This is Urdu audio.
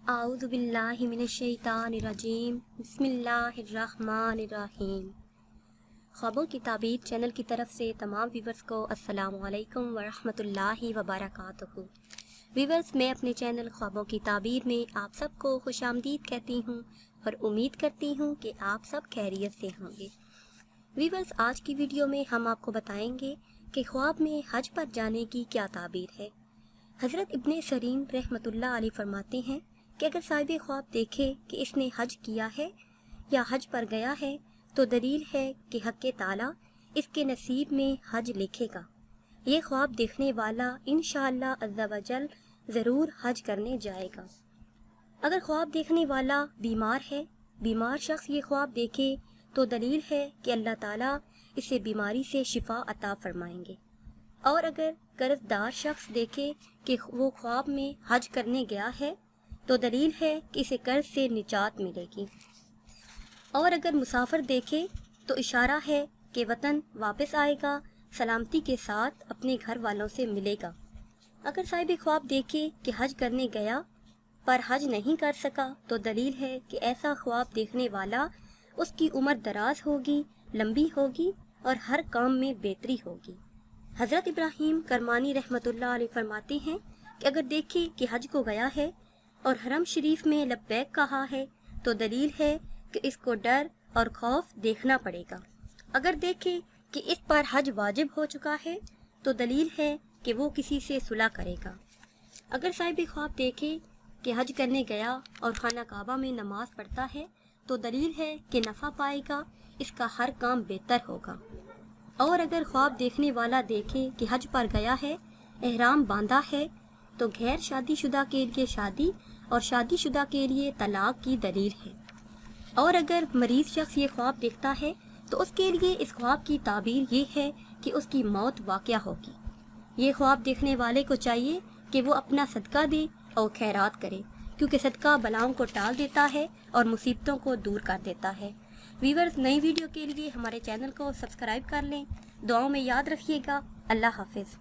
اعوذ باللہ من الشیطان الرجیم بسم اللہ الرحمن الرحیم۔ خوابوں کی تعبیر چینل کی طرف سے تمام ویورز کو السلام علیکم ورحمۃ اللہ وبرکاتہ۔ ویورز، میں اپنے چینل خوابوں کی تعبیر میں آپ سب کو خوش آمدید کہتی ہوں اور امید کرتی ہوں کہ آپ سب خیریت سے ہوں گے۔ ویورز، آج کی ویڈیو میں ہم آپ کو بتائیں گے کہ خواب میں حج پر جانے کی کیا تعبیر ہے۔ حضرت ابن سیرین رحمۃ اللہ علیہ فرماتے ہیں کہ اگر صاحب خواب دیکھے کہ اس نے حج کیا ہے یا حج پر گیا ہے تو دلیل ہے کہ حق تعالی اس کے نصیب میں حج لکھے گا۔ یہ خواب دیکھنے والا انشاءاللہ عز و جل ضرور حج کرنے جائے گا۔ اگر خواب دیکھنے والا بیمار ہے، بیمار شخص یہ خواب دیکھے تو دلیل ہے کہ اللہ تعالیٰ اسے بیماری سے شفا عطا فرمائیں گے۔ اور اگر قرض دار شخص دیکھے کہ وہ خواب میں حج کرنے گیا ہے تو دلیل ہے کہ اسے قرض سے نجات ملے گی۔ اور اگر مسافر دیکھے تو اشارہ ہے کہ وطن واپس آئے گا، سلامتی کے ساتھ اپنے گھر والوں سے ملے گا۔ اگر صاحب خواب دیکھے کہ حج کرنے گیا پر حج نہیں کر سکا تو دلیل ہے کہ ایسا خواب دیکھنے والا اس کی عمر دراز ہوگی، لمبی ہوگی اور ہر کام میں بہتری ہوگی۔ حضرت ابراہیم کرمانی رحمۃ اللہ علیہ فرماتے ہیں کہ اگر دیکھے کہ حج کو گیا ہے اور حرم شریف میں لبیک کہا ہے تو دلیل ہے کہ اس کو ڈر اور خوف دیکھنا پڑے گا۔ اگر دیکھے کہ اس پر حج واجب ہو چکا ہے تو دلیل ہے کہ وہ کسی سے صلح کرے گا۔ اگر صاحب خواب دیکھے کہ حج کرنے گیا اور خانہ کعبہ میں نماز پڑھتا ہے تو دلیل ہے کہ نفع پائے گا، اس کا ہر کام بہتر ہوگا۔ اور اگر خواب دیکھنے والا دیکھے کہ حج پر گیا ہے، احرام باندھا ہے تو غیر شادی شدہ کے لیے شادی اور شادی شدہ کے لیے طلاق کی دلیل ہے۔ اور اگر مریض شخص یہ خواب دیکھتا ہے تو اس کے لیے اس خواب کی تعبیر یہ ہے کہ اس کی موت واقعہ ہوگی۔ یہ خواب دیکھنے والے کو چاہیے کہ وہ اپنا صدقہ دے اور خیرات کرے، کیونکہ صدقہ بلاؤں کو ٹال دیتا ہے اور مصیبتوں کو دور کر دیتا ہے۔ ویورز، نئی ویڈیو کے لیے ہمارے چینل کو سبسکرائب کر لیں۔ دعاؤں میں یاد رکھیے گا۔ اللہ حافظ۔